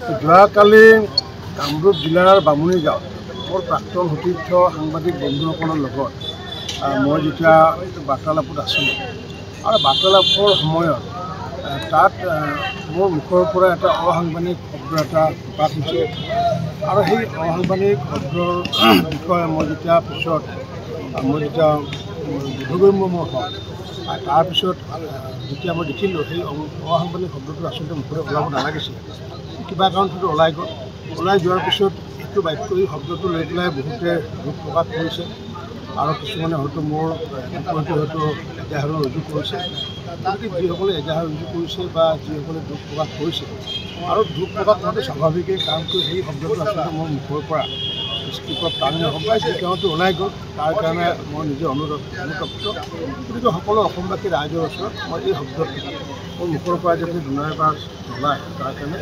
যোৱাকালি কামৰূপ জিলাৰ বামুণী গাঁৱত মোৰ প্ৰাক্তন সতীৰ্থ সাংবাদিক বন্ধুসকলৰ লগত মই যেতিয়া বাৰ্তালাপত আছিলোঁ আৰু বাৰ্তালাপৰ সময়ত তাত মোৰ মুখৰ পৰা এটা অসাংবিধানিক শব্দ এটা প্ৰকাশ হৈছে আৰু সেই অসাংবিধানিক শব্দৰ বিষয়ে মই যেতিয়া পিছত বোধগম্য মোৰ হ'ল তাৰপিছত যেতিয়া মই দেখিলোঁ সেই অসাংবিধানিক শব্দটো আচলতে মুখৰে ওলাব নালাগিছিল, কিবা কাৰণত ওলাই গ'ল। ওলাই যোৱাৰ পিছত এইটো বাক্য এই শব্দটো লৈ পেলাই বহুতে দুখ প্ৰকাশ কৰিছে আৰু কিছুমানে হয়তো মোৰ বিপৰীতে হয়তো এজাহাৰো ৰুজু কৰিছে। গতিকে যিসকলে এজাহাৰ ৰুজু কৰিছে বা যিসকলে দুখ প্ৰকাশ কৰিছে আৰু দুখ প্ৰকাশ কৰাটো স্বাভাৱিকেই, কাৰণ সেই শব্দটো আচলতে মোৰ মুখৰ পৰা স্ক্ৰিপ্টত টানি হওক বা যি কাৰণটো ওলাই গ'ল তাৰ কাৰণে মই নিজে অনুতপ্ত। গতিকে সকলো অসমবাসী ৰাইজৰ ওচৰত মই এই শব্দটো মোৰ মুখৰ পৰা যাতে দুনাইবাৰ নোলায় তাৰ কাৰণে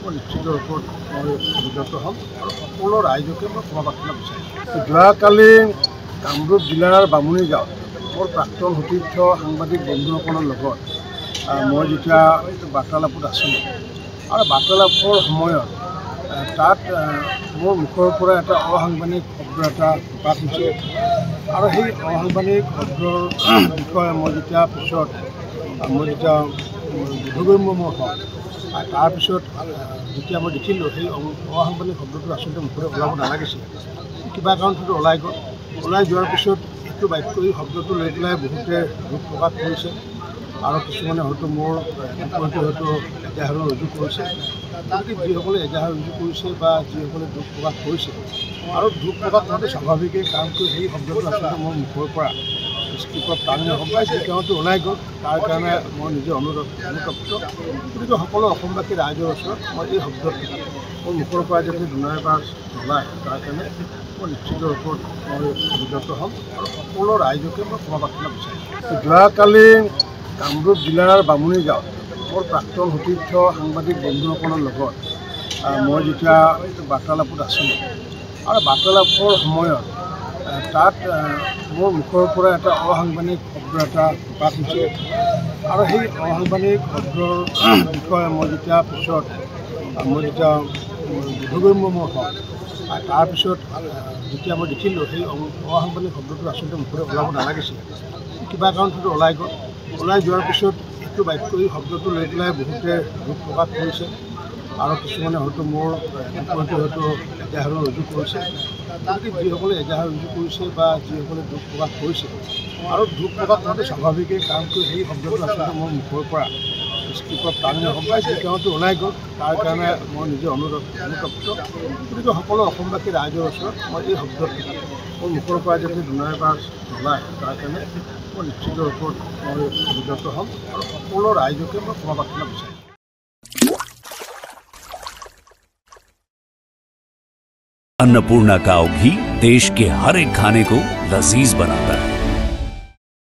মই নিশ্চিত ৰূপত মই অভিযুক্ত হ'ম আৰু সকলো ৰাইজকে মই ক্ষমা প্ৰাৰ্থনা বিচাৰিম। যোৱাকালি কামৰূপ জিলাৰ বামুণী গাঁৱত মোৰ প্ৰাক্তন সতীৰ্থ সাংবাদিক বন্ধুসকলৰ লগত মই যেতিয়া বাৰ্তালাপত আছিলোঁ আৰু বাৰ্তালাপৰ সময়ত তাত মোৰ মুখৰ পৰা এটা অসাংবিধানিক শব্দ এটা প্ৰকাশ হৈছে আৰু সেই অসাংবিধানিক শব্দৰ বিষয়ে মই যেতিয়া পিছত বোধগম্য মোৰ হ'ল তাৰপিছত যেতিয়া মই দেখিলোঁ সেই অসাংবিধানিক শব্দটো আচলতে মুখৰে ওলাব নালাগিছিল, কিবা কাৰণত ওলাই গ'ল। ওলাই যোৱাৰ পিছত এইটো বাক্য এই শব্দটো লৈ পেলাই বহুতে দুখ প্ৰকাশ কৰিছে আৰু কিছুমানে হয়তো মোৰ বিপৰীতে হয়তো এজাহাৰো ৰুজু কৰিছে। গতিকে যিসকলে এজাহাৰ ৰুজু কৰিছে বা যিসকলে দুখ প্ৰকাশ কৰিছে আৰু দুখ প্ৰকাশ কৰাটো স্বাভাৱিকেই, কাৰণ সেই শব্দটো আচলতে মোৰ মুখৰ পৰা স্ক্ৰিপ্টত টানি হওক বা যি কাৰণটো ওলাই গ'ল তাৰ কাৰণে মই নিজে অনুতপ্ত। গতিকে সকলো অসমবাসী ৰাইজৰ ওচৰত মই এই শব্দটো মোৰ মুখৰ পৰা যাতে দুনাইবাৰ নোলায় তাৰ কাৰণে মই নিশ্চিত ৰূপত মই অভিযুক্ত হ'ম আৰু সকলো ৰাইজকে মই ক্ষমা প্ৰাৰ্থনা বিচাৰিম। যোৱাকালি কামৰূপ জিলাৰ বামুণী গাঁৱত মোৰ প্ৰাক্তন সতীৰ্থ সাংবাদিক বন্ধুসকলৰ লগত মই যেতিয়া বাৰ্তালাপত আছিলোঁ আৰু বাৰ্তালাপৰ সময়ত তাত মোৰ মুখৰ পৰা এটা অসাংবিধানিক শব্দ এটা প্ৰকাশ হৈছে আৰু সেই অসাংবিধানিক শব্দৰ বিষয়ে মই যেতিয়া পিছত বোধগম্য মোৰ হ'ল তাৰপিছত যেতিয়া মই দেখিলোঁ সেই অসাংবিধানিক শব্দটো আচলতে মুখৰে ওলাব নালাগিছিল, কিবা কাৰণত ওলাই গ'ল। ওলাই যোৱাৰ পিছত এইটো বাক্য এই শব্দটো লৈ পেলাই বহুতে দুখ প্ৰকাশ কৰিছে আৰু কিছুমানে হয়তো মোৰ বিপৰীতে হয়তো এজাহাৰো ৰুজু কৰিছে। গতিকে যিসকলে এজাহাৰ ৰুজু কৰিছে বা যিসকলে দুখ প্ৰকাশ কৰিছে আৰু দুখ প্ৰকাশ কৰাটো স্বাভাৱিকেই, কাৰণ সেই শব্দটো আচলতে মোৰ মুখৰ পৰা স্ক্ৰিপ্টত টানি হওক বা যি কাৰণটো ওলাই গ'ল তাৰ কাৰণে মই নিজে অনুতপ্ত। গতিকে সকলো অসমবাসী ৰাইজৰ ওচৰত মই এই শব্দটো মোৰ মুখৰ পৰা যাতে দুনাইবাৰ নোলায় তাৰ কাৰণে মই নিশ্চিত ৰূপত মই অভিযুক্ত হ'ম আৰু সকলো ৰাইজকে মই ক্ষমা প্ৰাৰ্থনা বিচাৰিম। अन्नपूर्णा काव घी देश के हर एक खाने को लजीज बनाता है।